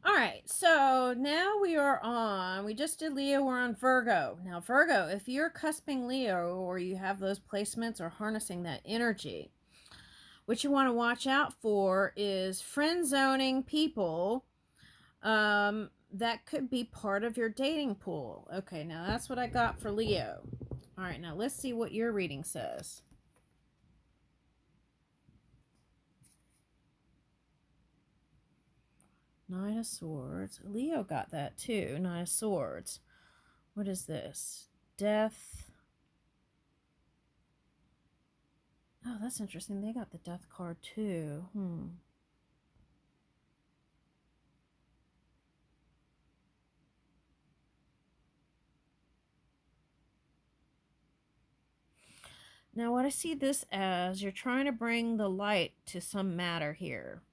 All right, so now we just did Leo, we're on Virgo. Now, Virgo, if you're cusping Leo or you have those placements or harnessing that energy, what you want to watch out for is friend zoning people that could be part of your dating pool. Okay, now that's what I got for Leo. All right, now let's see what your reading says. Nine of Swords. Leo got that too. Nine of Swords. What is this? Death. Oh, that's interesting. They got the Death card too. Now, what I see this as, you're trying to bring the light to some matter here.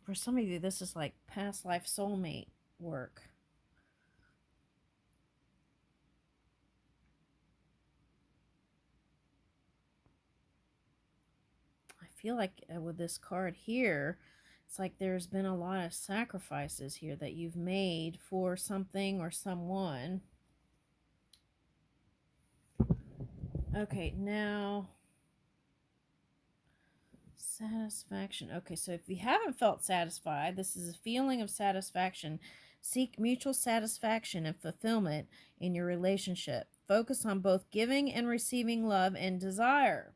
For some of you, this is like past life soulmate work. I feel like with this card here, it's like there's been a lot of sacrifices here that you've made for something or someone. Okay, now satisfaction. Okay, so if you haven't felt satisfied, this is a feeling of satisfaction. Seek mutual satisfaction and fulfillment in your relationship. Focus on both giving and receiving love and desire.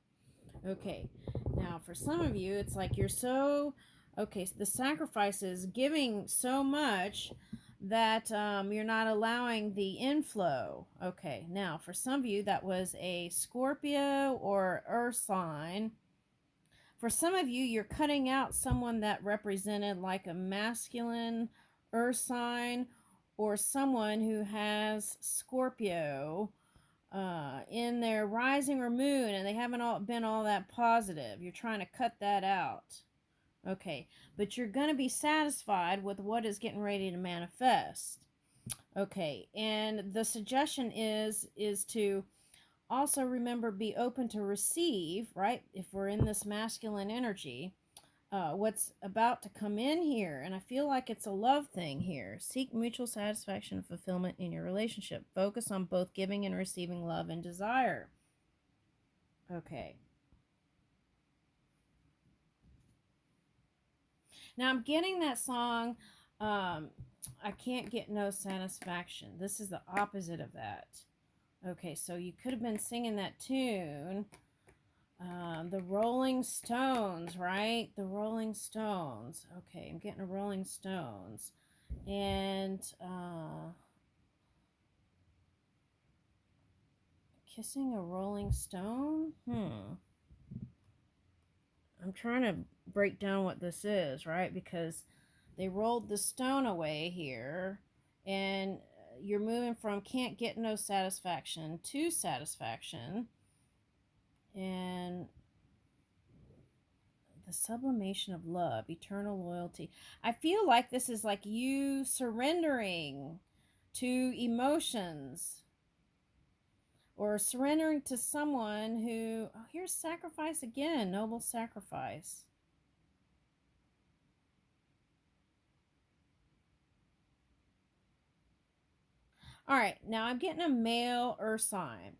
Okay, now for some of you, it's like you're so, okay, so the sacrifice is giving so much that you're not allowing the inflow. Okay, now for some of you, that was a Scorpio or Earth sign. For some of you, you're cutting out someone that represented like a masculine Earth sign or someone who has Scorpio in their rising or moon and they haven't been all that positive. You're trying to cut that out. Okay, but you're going to be satisfied with what is getting ready to manifest. Okay, and the suggestion is to also remember, be open to receive, right? If we're in this masculine energy, what's about to come in here. And I feel like it's a love thing here. Seek mutual satisfaction and fulfillment in your relationship. Focus on both giving and receiving love and desire. Okay. Now I'm getting that song, I Can't Get No Satisfaction. This is the opposite of that. Okay, so you could have been singing that tune. The Rolling Stones, right? The Rolling Stones. Okay, I'm getting a Rolling Stones. And kissing a Rolling Stone? I'm trying to break down what this is, right? Because they rolled the stone away here, and you're moving from can't get no satisfaction to satisfaction. And the sublimation of love, eternal loyalty. I feel like this is like you surrendering to emotions or surrendering to someone who, oh, here's sacrifice again, noble sacrifice. All right, now I'm getting a male earth sign.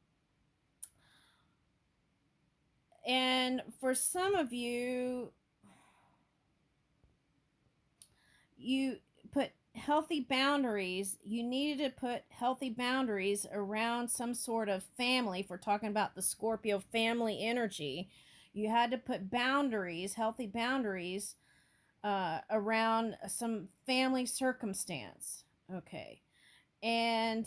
And for some of you, you put healthy boundaries. You needed to put healthy boundaries around some sort of family. If we're talking about the Scorpio family energy, you had to put boundaries, healthy boundaries, around some family circumstance. Okay. And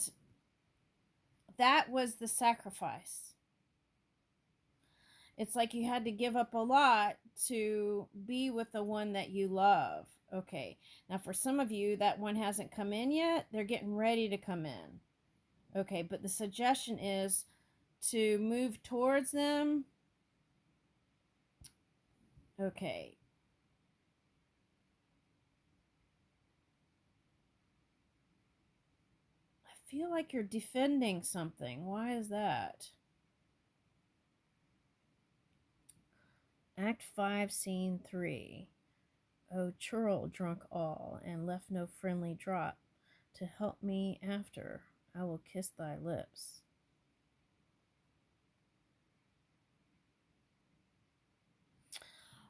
that was the sacrifice. It's like you had to give up a lot to be with the one that you love. Okay. Now, for some of you, that one hasn't come in yet. They're getting ready to come in. Okay. But the suggestion is to move towards them. Okay. I feel like you're defending something. Why is that? Act 5, Scene 3. Oh, churl drunk all, and left no friendly drop to help me after. I will kiss thy lips.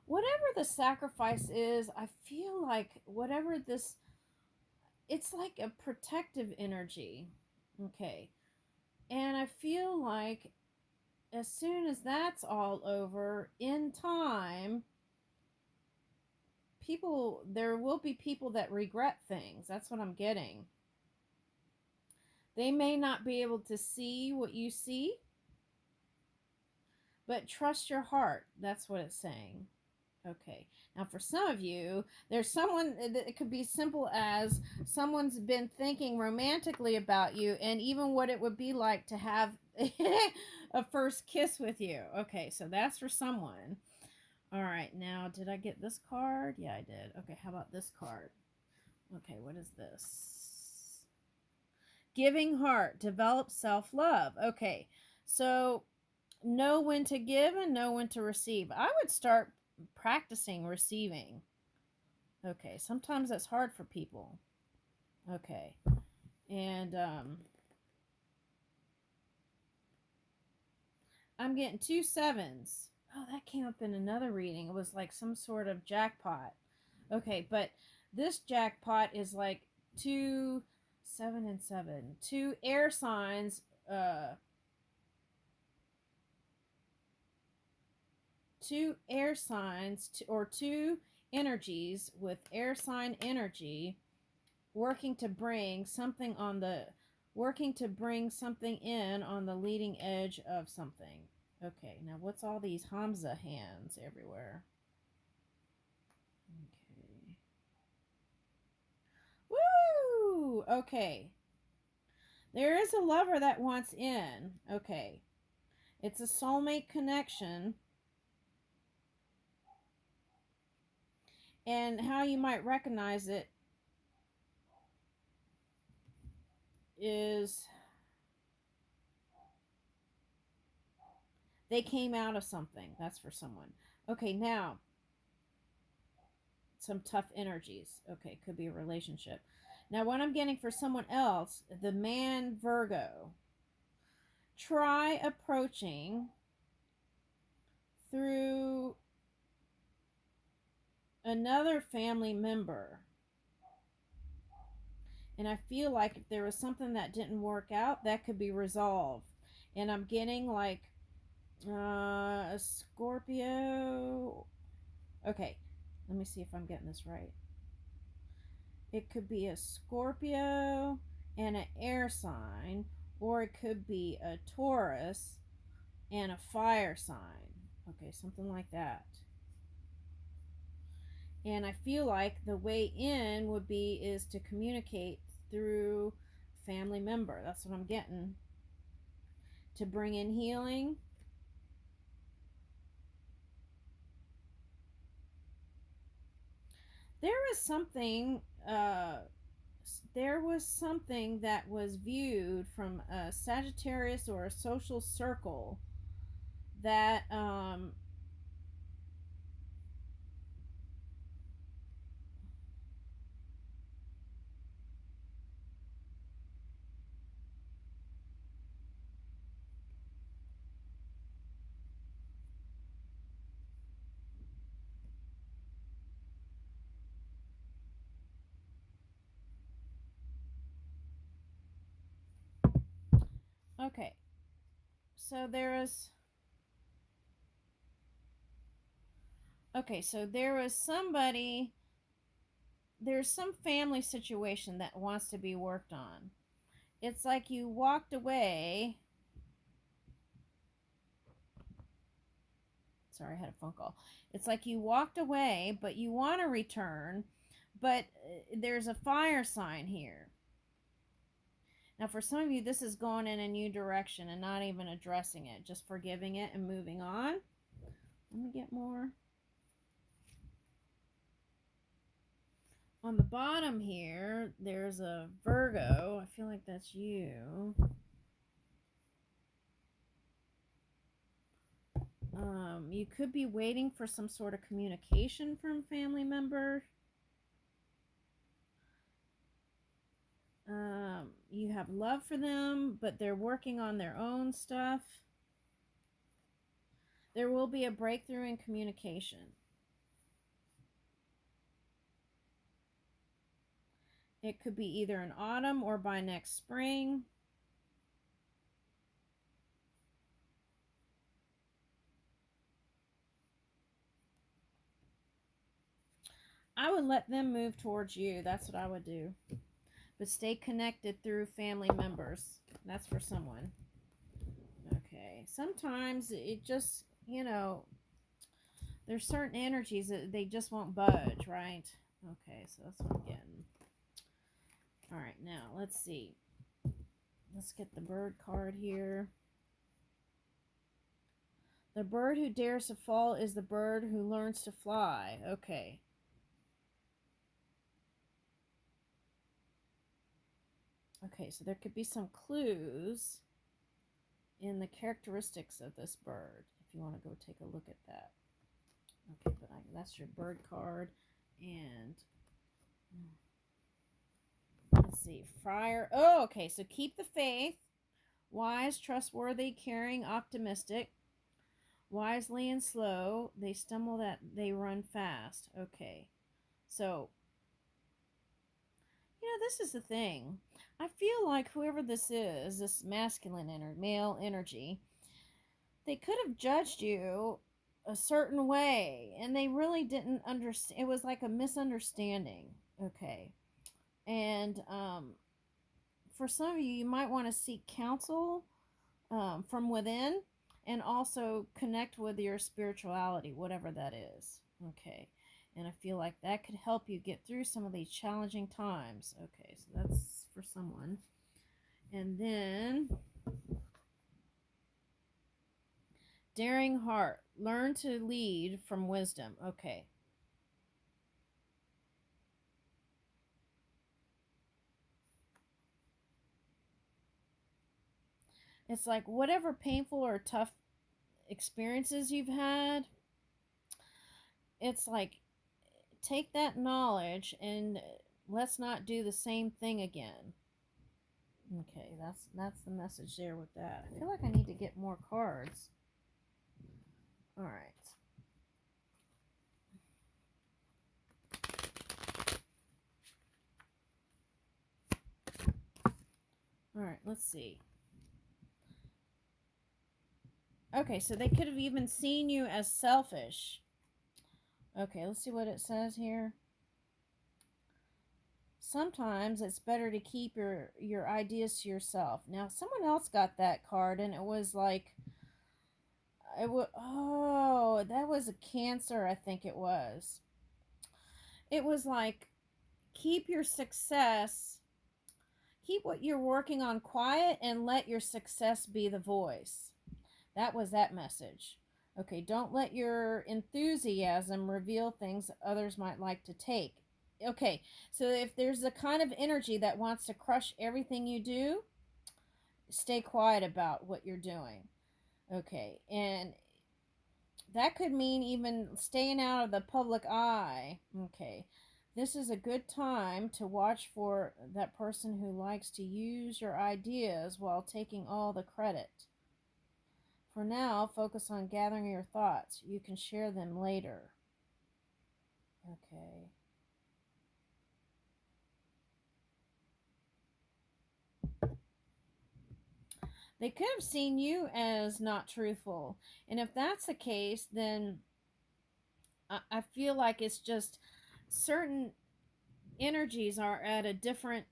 Whatever the sacrifice is, I feel like whatever this, it's like a protective energy. Okay. And I feel like as soon as that's all over, in time, there will be people that regret things. That's what I'm getting. They may not be able to see what you see, but trust your heart. That's what it's saying. Okay. Now, for some of you, there's someone, it could be simple as someone's been thinking romantically about you and even what it would be like to have a first kiss with you. Okay, so that's for someone. All right, now, did I get this card? Yeah, I did. Okay, how about this card? Okay, what is this? Giving heart, develop self-love. Okay, so know when to give and know when to receive. I would start practicing receiving. Okay, sometimes that's hard for people. Okay, and I'm getting 2 sevens. Oh, that came up in another reading. It was like some sort of jackpot. Okay, but this jackpot is like 2, 7, and 7. 2 air signs, 2 air signs, or 2 energies with air sign energy working to bring something in on the leading edge of something. Okay, now what's all these Hamza hands everywhere? Okay. Woo! Okay. There is a lover that wants in. Okay. It's a soulmate connection. And how you might recognize it is they came out of something. That's for someone. Okay, now some tough energies. Okay, could be a relationship. Now, what I'm getting for someone else, the man Virgo, try approaching through another family member. And I feel like if there was something that didn't work out, that could be resolved. And I'm getting like a Scorpio. Okay, let me see if I'm getting this right. It could be a Scorpio and an air sign, or it could be a Taurus and a fire sign. Okay, something like that. And I feel like the way in would be is to communicate through family member. That's what I'm getting. To bring in healing. There was something that was viewed from a Sagittarius or a social circle that okay. So there is somebody, there's some family situation that wants to be worked on. It's like you walked away. Sorry, I had a phone call. It's like you walked away, but you want to return, but there's a fire sign here. Now, for some of you, this is going in a new direction and not even addressing it, just forgiving it and moving on. Let me get more. On the bottom here, there's a Virgo. I feel like that's you. You could be waiting for some sort of communication from a family member. You have love for them, but they're working on their own stuff. There will be a breakthrough in communication. It could be either in autumn or by next spring. I would let them move towards you. That's what I would do. But stay connected through family members. That's for someone. Okay. Sometimes it just, there's certain energies that they just won't budge, right? Okay, so that's what I'm getting. All right, now let's see. Let's get the bird card here. The bird who dares to fall is the bird who learns to fly. Okay. Okay, so there could be some clues in the characteristics of this bird, if you want to go take a look at that. Okay, but that's your bird card. And let's see, Friar. Oh, okay, so keep the faith. Wise, trustworthy, caring, optimistic. Wisely and slow. They stumble that they run fast. Okay, so this is the thing. I feel like whoever this is, this masculine male energy, they could have judged you a certain way, and they really didn't understand. It was like a misunderstanding. Okay, and for some of you, you might want to seek counsel from within, and also connect with your spirituality, whatever that is. Okay. And I feel like that could help you get through some of these challenging times. Okay, so that's for someone. And then, daring heart. Learn to lead from wisdom. Okay. It's like whatever painful or tough experiences you've had, it's like take that knowledge and let's not do the same thing again. Okay, that's the message there with that. I feel like I need to get more cards. All right. All right, let's see. Okay, so they could have even seen you as selfish. Okay, let's see what it says here. Sometimes it's better to keep your ideas to yourself. Now, someone else got that card, and it was like, that was a Cancer, I think it was. It was like, keep your success, keep what you're working on quiet, and let your success be the voice. That was that message. Okay, don't let your enthusiasm reveal things others might like to take. Okay, so if there's a kind of energy that wants to crush everything you do, stay quiet about what you're doing. Okay, and that could mean even staying out of the public eye. Okay, this is a good time to watch for that person who likes to use your ideas while taking all the credit. For now, focus on gathering your thoughts. You can share them later. Okay. They could have seen you as not truthful. And if that's the case, then I feel like it's just certain energies are at a different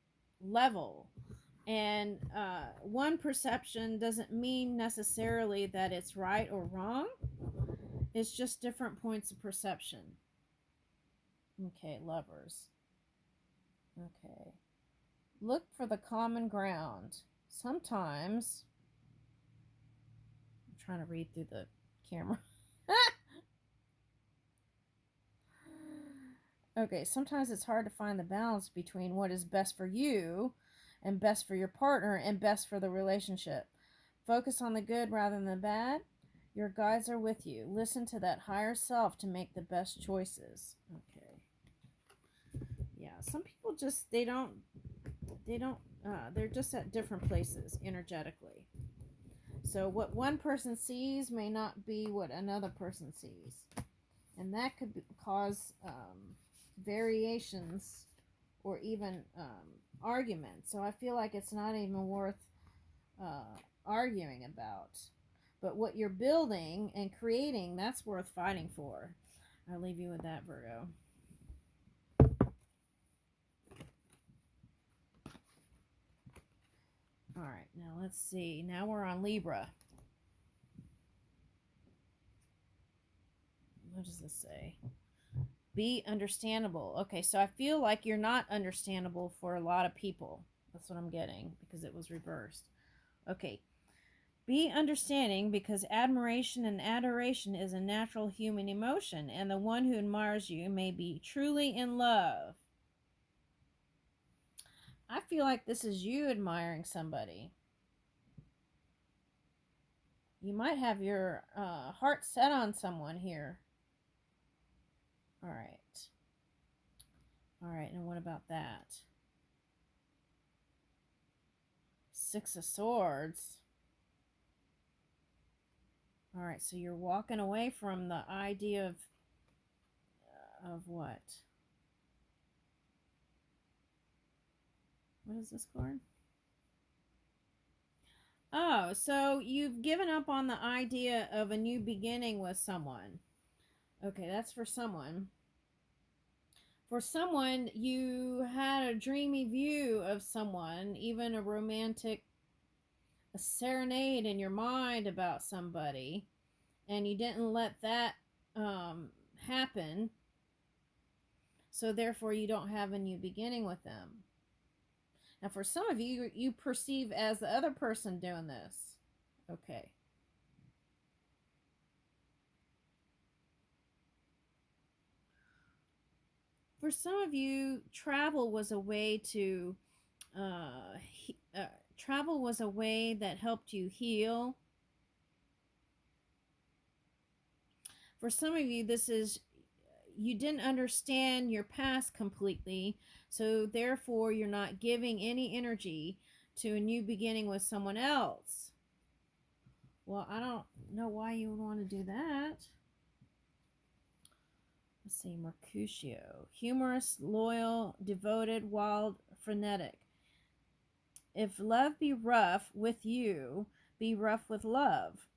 level. And one perception doesn't mean necessarily that it's right or wrong. It's just different points of perception. Okay, lovers. Okay. Look for the common ground. Sometimes, I'm trying to read through the camera. Okay, sometimes it's hard to find the balance between what is best for you and best for your partner and best for the relationship. Focus on the good rather than the bad. Your guides are with you. Listen to that higher self to make the best choices. Okay. Yeah, some people just, they're just at different places energetically. So what one person sees may not be what another person sees. And that could cause variations or even arguments. So I feel like it's not even worth arguing about. But what you're building and creating, that's worth fighting for. I'll leave you with that, Virgo. All right, now let's see. Now we're on Libra. What does this say? Be understandable. Okay, so I feel like you're not understandable for a lot of people. That's what I'm getting because it was reversed. Okay. Be understanding because admiration and adoration is a natural human emotion, and the one who admires you may be truly in love. I feel like this is you admiring somebody. You might have your heart set on someone here. All right. All right, and what about that? Six of Swords. All right, so you're walking away from the idea of what? What is this card? Oh, so you've given up on the idea of a new beginning with someone. Okay, that's for someone. For someone, you had a dreamy view of someone, even a romantic a serenade in your mind about somebody, and you didn't let that happen. So therefore, you don't have a new beginning with them. Now, for some of you, you perceive as the other person doing this. Okay. For some of you, travel was a way to travel was a way that helped you heal. For some of you, this is you didn't understand your past completely, so therefore you're not giving any energy to a new beginning with someone else. Well, I don't know why you would want to do that. Let's see, Mercutio. Humorous, loyal, devoted, wild, frenetic. If love be rough with you, be rough with love.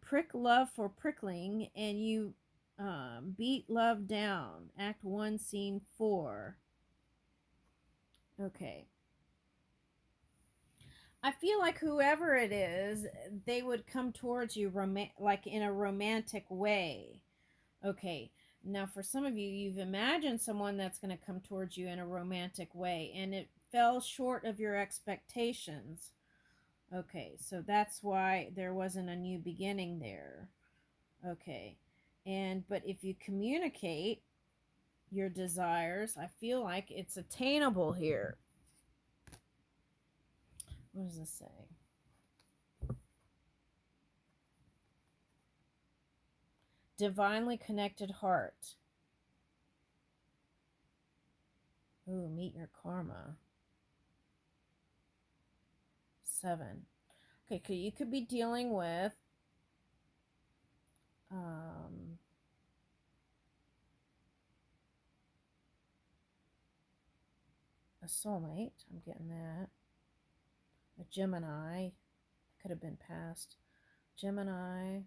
Prick love for prickling, and you beat love down. Act 1, Scene 4. Okay. I feel like whoever it is, they would come towards you like in a romantic way. Okay. Now, for some of you, you've imagined someone that's going to come towards you in a romantic way, and it fell short of your expectations. Okay, so that's why there wasn't a new beginning there. Okay. But if you communicate your desires, I feel like it's attainable here. What does this say? Divinely connected heart. Ooh, meet your karma. 7. Okay, you could be dealing with a soulmate. I'm getting that. A Gemini. Could have been past. Gemini.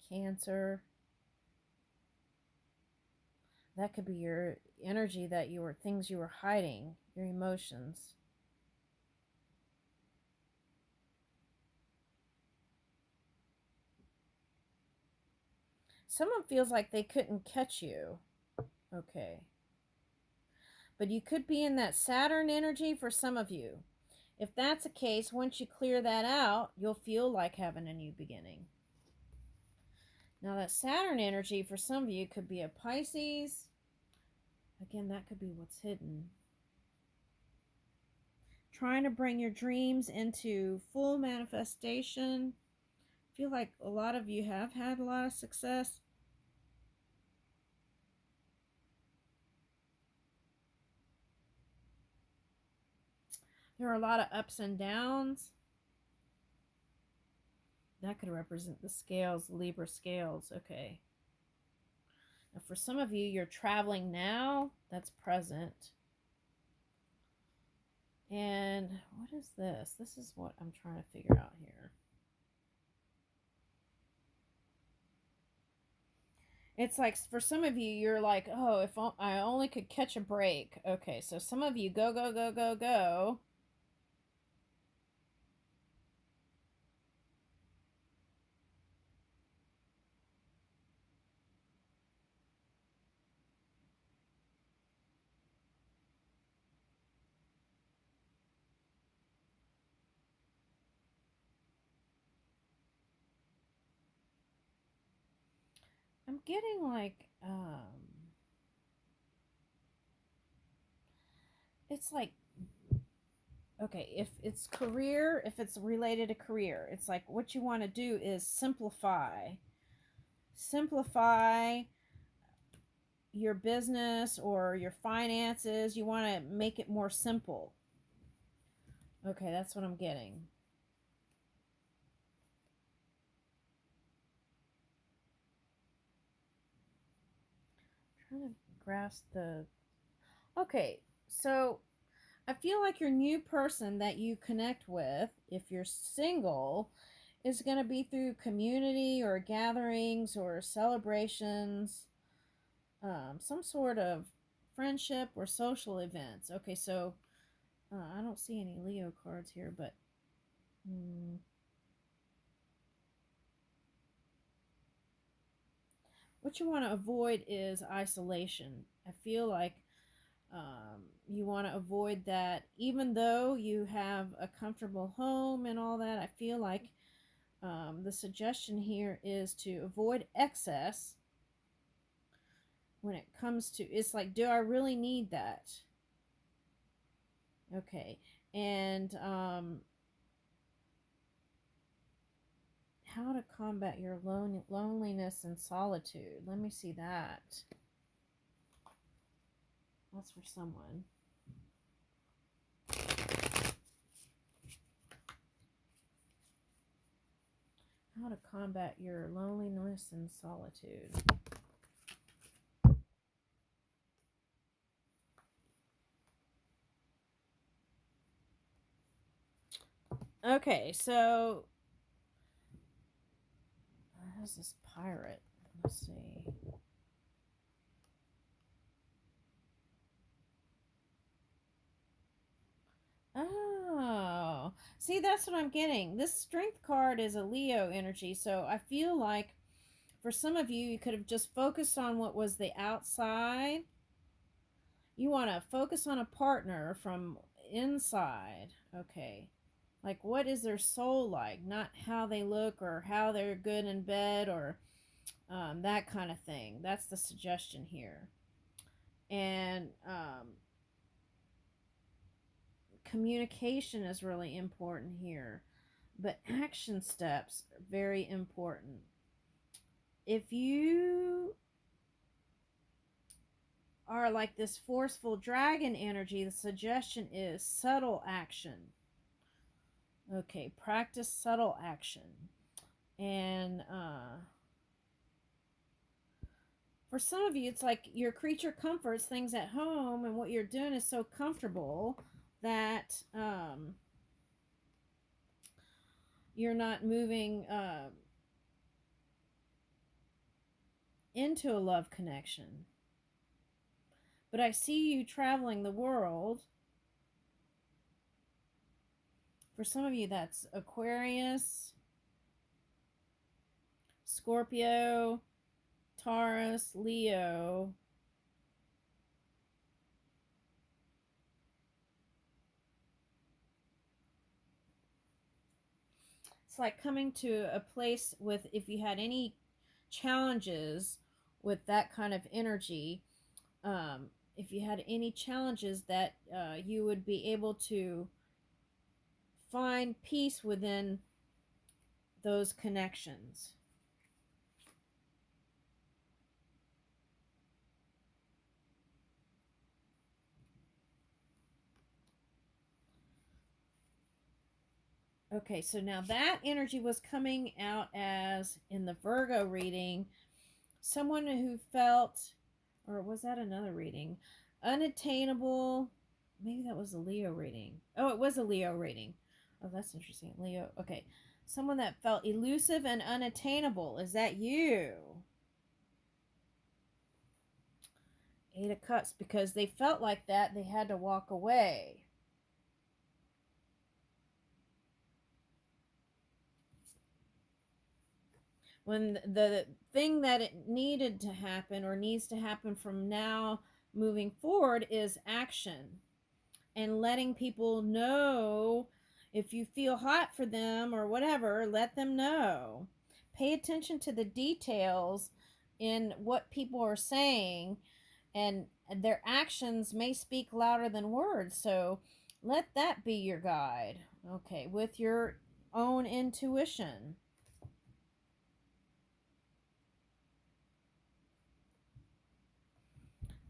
Cancer. That could be your energy that things you were hiding, your emotions. Someone feels like they couldn't catch you. Okay. But you could be in that Saturn energy for some of you. If that's the case, once you clear that out, you'll feel like having a new beginning. Now, that Saturn energy for some of you could be a Pisces. Again, that could be what's hidden. trying to bring your dreams into full manifestation. I feel like a lot of you have had a lot of success. There are a lot of ups and downs. That could represent the scales, Libra scales. Okay. Now for some of you, you're traveling now. That's present. And what is this? This is what I'm trying to figure out here. It's like for some of you, you're like, oh, if I only could catch a break. Okay, so some of you go, go, go, go, go. I'm getting like, it's like, okay, if it's career, if it's related to career, it's like what you want to do is simplify your business or your finances. You want to make it more simple. Okay, that's what I'm getting. I'm trying to grasp the... Okay, so I feel like your new person that you connect with, if you're single, is going to be through community or gatherings or celebrations, some sort of friendship or social events. Okay, so I don't see any Leo cards here, but what you want to avoid is isolation. I feel like you want to avoid that, even though you have a comfortable home and all that. I feel like the suggestion here is to avoid excess when it comes to, it's like, do I really need that? Okay. And how to combat your loneliness and solitude. Let me see that. That's for someone. How to combat your loneliness and solitude. Okay, so how's this pirate? Let's see. Oh, see, that's what I'm getting. This strength card is a Leo energy, so I feel like for some of you, you could have just focused on what was the outside. You want to focus on a partner from inside. Okay. Like, what is their soul like? Not how they look or how they're good in bed or that kind of thing. That's the suggestion here. And communication is really important here. But action steps are very important. If you are like this forceful dragon energy, the suggestion is subtle action. Okay, practice subtle action. And for some of you, it's like your creature comforts, things at home, and what you're doing is so comfortable that you're not moving into a love connection. But I see you traveling the world. For some of you, that's Aquarius, Scorpio, Taurus, Leo. It's like coming to a place with, if you had any challenges with that kind of energy, if you had any challenges that you would be able to find peace within those connections. Okay, so now that energy was coming out as in the Virgo reading, someone who felt, or was that another reading? Unattainable. Maybe that was a Leo reading. Oh, it was a Leo reading. Oh, that's interesting. Leo. Okay. Someone that felt elusive and unattainable. Is that you? Eight of Cups. Because they felt like that, they had to walk away. When the thing that it needed to happen or needs to happen from now moving forward is action and letting people know. If you feel hot for them or whatever, let them know. Pay attention to the details in what people are saying, and their actions may speak louder than words, so let that be your guide. Okay, with your own intuition.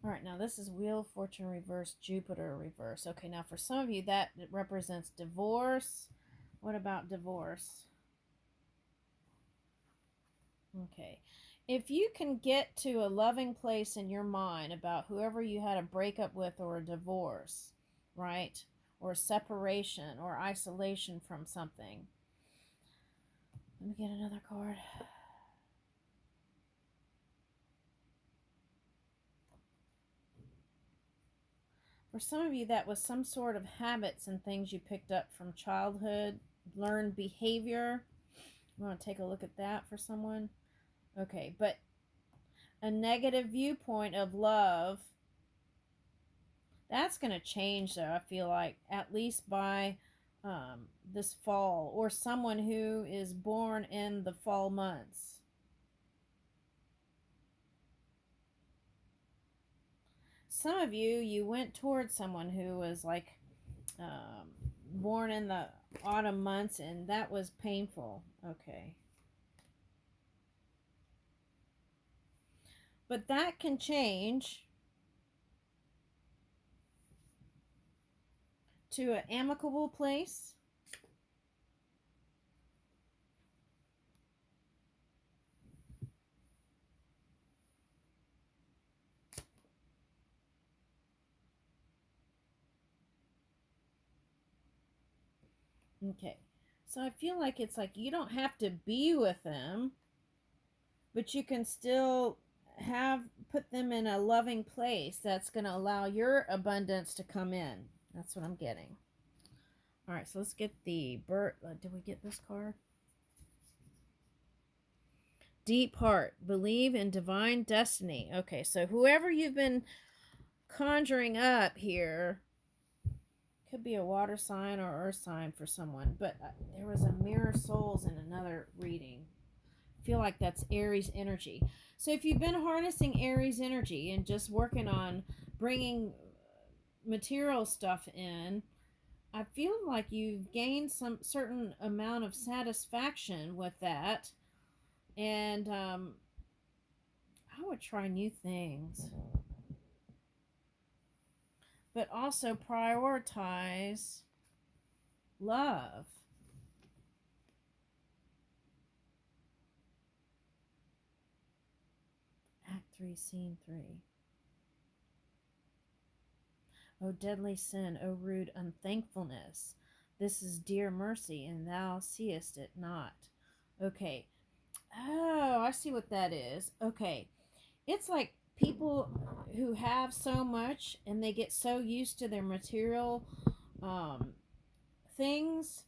All right, now this is Wheel of Fortune reverse, Jupiter reverse. Okay, now for some of you that represents divorce. What about divorce? Okay. If you can get to a loving place in your mind about whoever you had a breakup with or a divorce, right? Or separation or isolation from something. Let me get another card. For some of you, that was some sort of habits and things you picked up from childhood, learned behavior. You want to take a look at that for someone? Okay, but a negative viewpoint of love, that's going to change, though, I feel like, at least by this fall, or someone who is born in the fall months. Some of you went towards someone who was like born in the autumn months, and that was painful. Okay. But that can change to an amicable place. Okay. So I feel like it's like you don't have to be with them, but you can still put them in a loving place that's going to allow your abundance to come in. That's what I'm getting. All right, so let's get the bird. Did we get this card? Deep heart. Believe in divine destiny. Okay, so whoever you've been conjuring up here, could be a water sign or earth sign for someone, but there was a mirror souls in another reading. I feel like that's Aries energy. So if you've been harnessing Aries energy and just working on bringing material stuff in, I feel like you've gained some certain amount of satisfaction with that, and I would try new things, but also prioritize love. Act 3, Scene 3. O deadly sin, O rude unthankfulness, this is dear mercy, and thou seest it not. Okay. Oh, I see what that is. Okay. It's like people who have so much and they get so used to their material things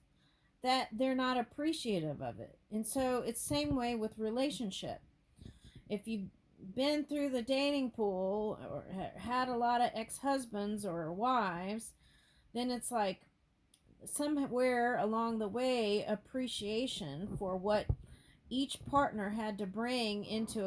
that they're not appreciative of it. And so it's same way with relationship. If you've been through the dating pool or had a lot of ex-husbands or wives, then it's like somewhere along the way appreciation for what each partner had to bring into a